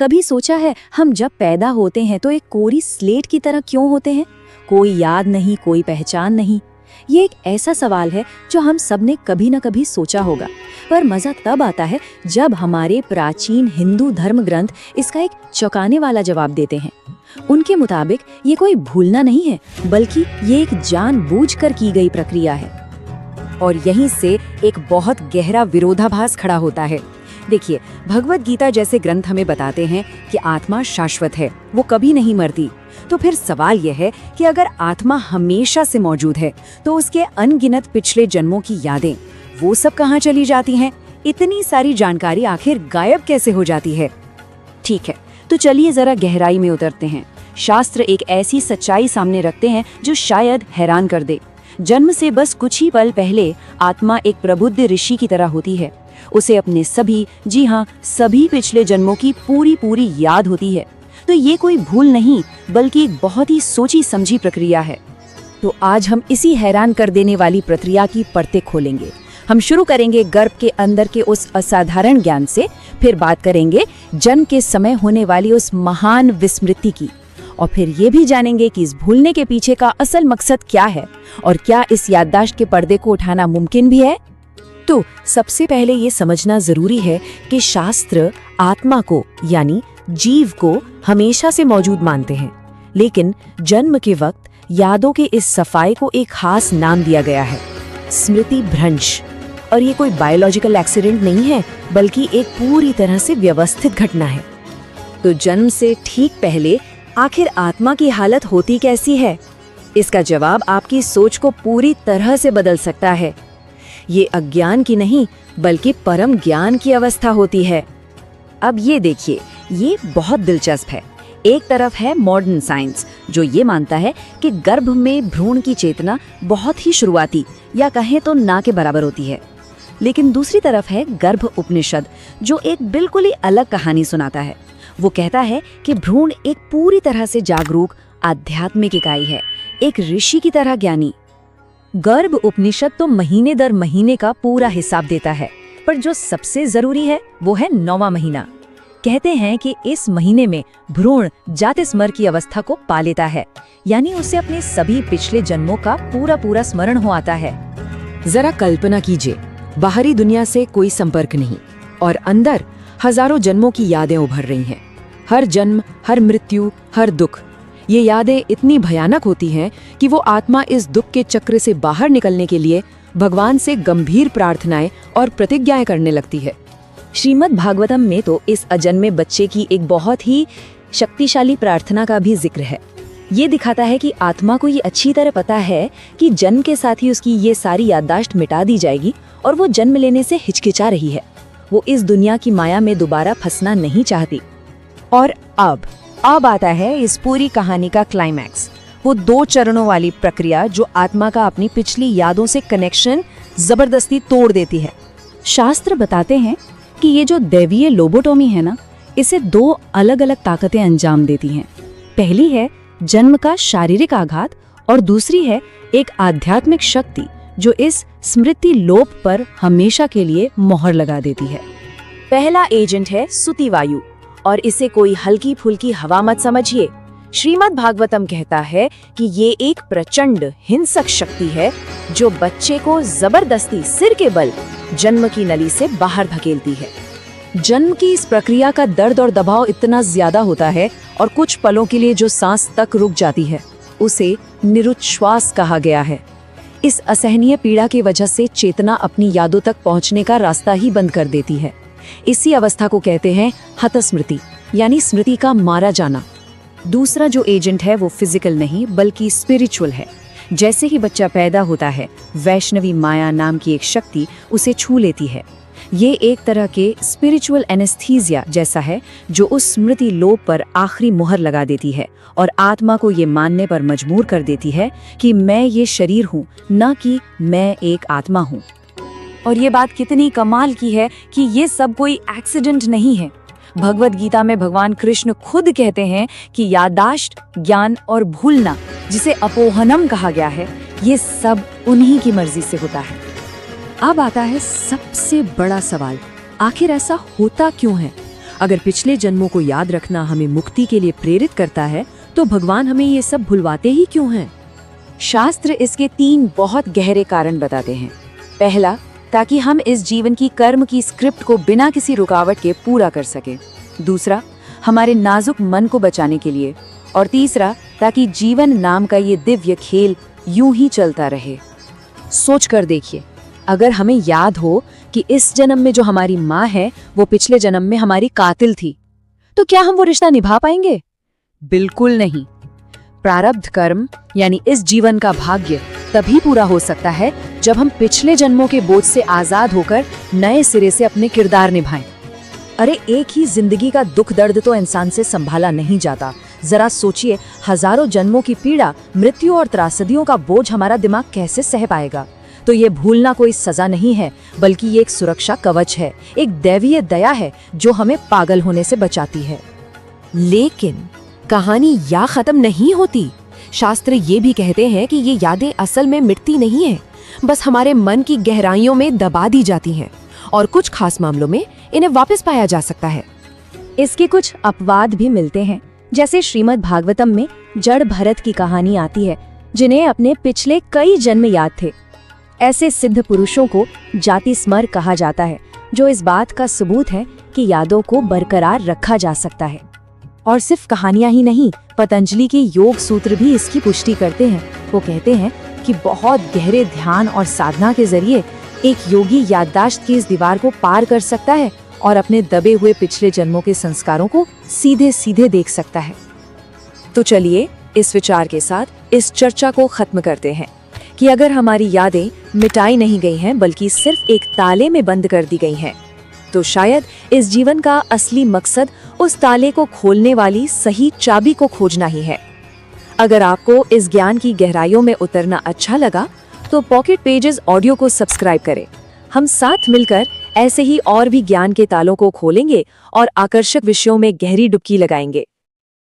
कभी सोचा है हम जब पैदा होते हैं तो एक कोरी स्लेट की तरह क्यों होते हैं? कोई याद नहीं, कोई पहचान नहीं। ये एक ऐसा सवाल है जो हम सब ने कभी न कभी सोचा होगा, पर मजा तब आता है जब हमारे प्राचीन हिंदू धर्म ग्रंथ इसका एक चौंकाने वाला जवाब देते हैं। उनके मुताबिक ये कोई भूलना नहीं है, बल्कि ये एक जानबूझकर की गई प्रक्रिया है। और यहीं से एक बहुत गहरा विरोधाभास खड़ा होता है। देखिए, भगवद गीता जैसे ग्रंथ हमें बताते हैं कि आत्मा शाश्वत है, वो कभी नहीं मरती। तो फिर सवाल यह है कि अगर आत्मा हमेशा से मौजूद है तो उसके अनगिनत पिछले जन्मों की यादें, वो सब कहाँ चली जाती हैं? इतनी सारी जानकारी आखिर गायब कैसे हो जाती है? ठीक है, तो चलिए जरा गहराई में उतरते हैं। शास्त्र एक ऐसी सच्चाई सामने रखते हैं जो शायद हैरान कर दे। जन्म से बस कुछ ही पल पहले आत्मा एक प्रबुद्ध ऋषि की तरह होती है। उसे अपने सभी, जी हाँ, सभी पिछले जन्मों की पूरी याद होती है। तो ये कोई भूल नहीं, बल्कि एक बहुत ही सोची समझी प्रक्रिया है। तो आज हम इसी हैरान कर देने वाली प्रक्रिया की परतें खोलेंगे। हम शुरू करेंगे गर्भ के अंदर के उस असाधारण ज्ञान से, फिर बात करेंगे जन्म के समय होने वाली उस महान विस्मृति की, और फिर ये भी जानेंगे कि इस भूलने के पीछे का असल मकसद क्या है और क्या इस याददाश्त के पर्दे को उठाना मुमकिन भी है। तो सबसे पहले ये समझना जरूरी है कि शास्त्र आत्मा को, यानी जीव को, हमेशा से मौजूद मानते हैं, लेकिन जन्म के वक्त यादों के इस सफाई को एक खास नाम दिया गया है, स्मृति भ्रंश। और ये कोई बायोलॉजिकल एक्सीडेंट नहीं है, बल्कि एक पूरी तरह से व्यवस्थित घटना है। तो जन्म से ठीक पहले आखिर आत्मा की हालत होती कैसी है? इसका जवाब आपकी सोच को पूरी तरह से बदल सकता है। ये अज्ञान की नहीं, बल्कि परम ज्ञान की अवस्था होती है। अब ये देखिए, ये बहुत दिलचस्प है। एक तरफ है मॉडर्न साइंस, जो ये मानता है कि गर्भ में भ्रूण की चेतना बहुत ही शुरुआती, या कहें तो ना के बराबर होती है। लेकिन दूसरी तरफ है गर्भ उपनिषद, जो एक बिल्कुल ही अलग कहानी सुनाता है। वो कहता है कि भ्रूण एक पूरी तरह से जागरूक आध्यात्मिक इकाई है, एक ऋषि की तरह ज्ञानी। गर्भ उपनिषद तो महीने दर महीने का पूरा हिसाब देता है, पर जो सबसे जरूरी है वो है 9वां महीना। कहते हैं कि इस महीने में भ्रूण जातिस्मर की अवस्था को पा लेता है, यानी उसे अपने सभी पिछले जन्मों का पूरा स्मरण हो आता है। जरा कल्पना कीजिए, बाहरी दुनिया से कोई संपर्क नहीं, और अंदर हजारों जन्मों की यादें उभर रही हैं। हर जन्म, हर मृत्यु, हर दुख। ये यादें इतनी भयानक होती हैं कि वो आत्मा इस दुख के चक्र से बाहर निकलने के लिए भगवान से गंभीर प्रार्थनाएं और प्रतिज्ञाएं करने लगती है। श्रीमद् भागवतम में तो इस अजन्मे बच्चे की एक बहुत ही शक्तिशाली प्रार्थना का भी जिक्र है। ये दिखाता है कि आत्मा को ये अच्छी तरह पता है कि जन्म के साथ ही उसकी ये सारी याददाश्त मिटा दी जाएगी, और वो जन्म लेने से हिचकिचा रही है। वो इस दुनिया की माया में दोबारा फंसना नहीं चाहती। और अब आता है इस पूरी कहानी का क्लाइमैक्स, वो 2 चरणों वाली प्रक्रिया जो आत्मा का अपनी पिछली यादों से कनेक्शन जबरदस्ती तोड़ देती है। शास्त्र बताते हैं कि ये जो दैवीय लोबोटोमी है ना, इसे 2 अलग अलग ताकतें अंजाम देती हैं। पहली है जन्म का शारीरिक आघात, और दूसरी है एक आध्यात्मिक शक्ति जो इस स्मृति लोप पर हमेशा के लिए मोहर लगा देती है। पहला एजेंट है सुति वायु, और इसे कोई हल्की फुल्की हवा मत समझिए। श्रीमद् भागवतम कहता है कि ये एक प्रचंड हिंसक शक्ति है जो बच्चे को जबरदस्ती सिर के बल जन्म की नली से बाहर धकेलती है। जन्म की इस प्रक्रिया का दर्द और दबाव इतना ज्यादा होता है, और कुछ पलों के लिए जो सांस तक रुक जाती है, उसे निरुच्छ्वास कहा गया है। इस असहनीय पीड़ा की वजह से चेतना अपनी यादों तक पहुंचने का रास्ता ही बंद कर देती है। इसी अवस्था को कहते हैं हतस्मृति, यानी स्मृति का मारा जाना। दूसरा जो एजेंट है वो फिजिकल नहीं, बल्कि स्पिरिचुअल है। जैसे ही बच्चा पैदा होता है, वैष्णवी माया नाम की एक शक्ति उसे छू लेती है। ये एक तरह के स्पिरिचुअल एनेस्थीसिया जैसा है, जो उस स्मृति लोप पर आखिरी मुहर लगा देती है और आत्मा को ये मानने पर मजबूर कर देती है कि मैं ये शरीर हूँ, न कि मैं एक आत्मा हूँ। और ये बात कितनी कमाल की है कि ये सब कोई एक्सीडेंट नहीं है। भगवद गीता में भगवान कृष्ण खुद कहते हैं कि याददाश्त, ज्ञान और भूलना, जिसे अपोहनम कहा गया है, ये सब उन्हीं की मर्जी से होता है। अब आता है सबसे बड़ा सवाल, आखिर ऐसा होता क्यों है? अगर पिछले जन्मों को याद रखना हमें मुक्ति के लिए प्रेरित करता है, तो भगवान हमें ये सब भुलवाते ही क्यों हैं? शास्त्र इसके 3 बहुत गहरे कारण बताते हैं। पहला, ताकि हम इस जीवन की कर्म की स्क्रिप्ट को बिना किसी रुकावट के पूरा कर सके। दूसरा, हमारे नाजुक मन को बचाने के लिए। और तीसरा, ताकि जीवन नाम का ये दिव्य खेल यूं ही चलता रहे। सोच कर देखिए, अगर हमें याद हो कि इस जन्म में जो हमारी माँ है वो पिछले जन्म में हमारी कातिल थी, तो क्या हम वो रिश्ता निभा पाएंगे? बिल्कुल नहीं। प्रारब्ध कर्म यानी इस जीवन का भाग्य तभी पूरा हो सकता है जब हम पिछले जन्मों के बोझ से आजाद होकर नए सिरे से अपने किरदार निभाएं। अरे एक ही जिंदगी का दुख दर्द तो इंसान से संभाला नहीं जाता। जरा सोचिए, हजारों जन्मों की पीड़ा, मृत्यु और त्रासदियों का बोझ हमारा दिमाग कैसे सह पाएगा? तो ये भूलना कोई सजा नहीं है, बल्कि ये एक सुरक्षा कवच है, एक दैवीय दया है जो हमें पागल होने से बचाती है। लेकिन कहानी या खत्म नहीं होती। शास्त्र ये भी कहते हैं कि ये यादें असल में मिटती नहीं हैं, बस हमारे मन की गहराइयों में दबा दी जाती हैं और कुछ खास मामलों में इन्हें वापस पाया जा सकता है। इसके कुछ अपवाद भी मिलते हैं, जैसे श्रीमद् भागवतम में जड़ भरत की कहानी आती है, जिन्हें अपने पिछले कई जन्म याद थे। ऐसे सिद्ध पुरुषों को जाति स्मर कहा जाता है, जो इस बात का सबूत है कि यादों को बरकरार रखा जा सकता है। और सिर्फ कहानियां ही नहीं, पतंजलि के योग सूत्र भी इसकी पुष्टि करते हैं। वो कहते हैं कि बहुत गहरे ध्यान और साधना के जरिए एक योगी याददाश्त की इस दीवार को पार कर सकता है और अपने दबे हुए पिछले जन्मों के संस्कारों को सीधे सीधे देख सकता है। तो चलिए इस विचार के साथ इस चर्चा को खत्म करते हैं कि अगर हमारी यादें मिटाई नहीं गई हैं, बल्कि सिर्फ एक ताले में बंद कर दी गई हैं, तो शायद इस जीवन का असली मकसद उस ताले को खोलने वाली सही चाबी को खोजना ही है। अगर आपको इस ज्ञान की गहराइयों में उतरना अच्छा लगा, तो पॉकेट पेजेस ऑडियो को सब्सक्राइब करें। हम साथ मिलकर ऐसे ही और भी ज्ञान के तालों को खोलेंगे और आकर्षक विषयों में गहरी डुबकी लगाएंगे।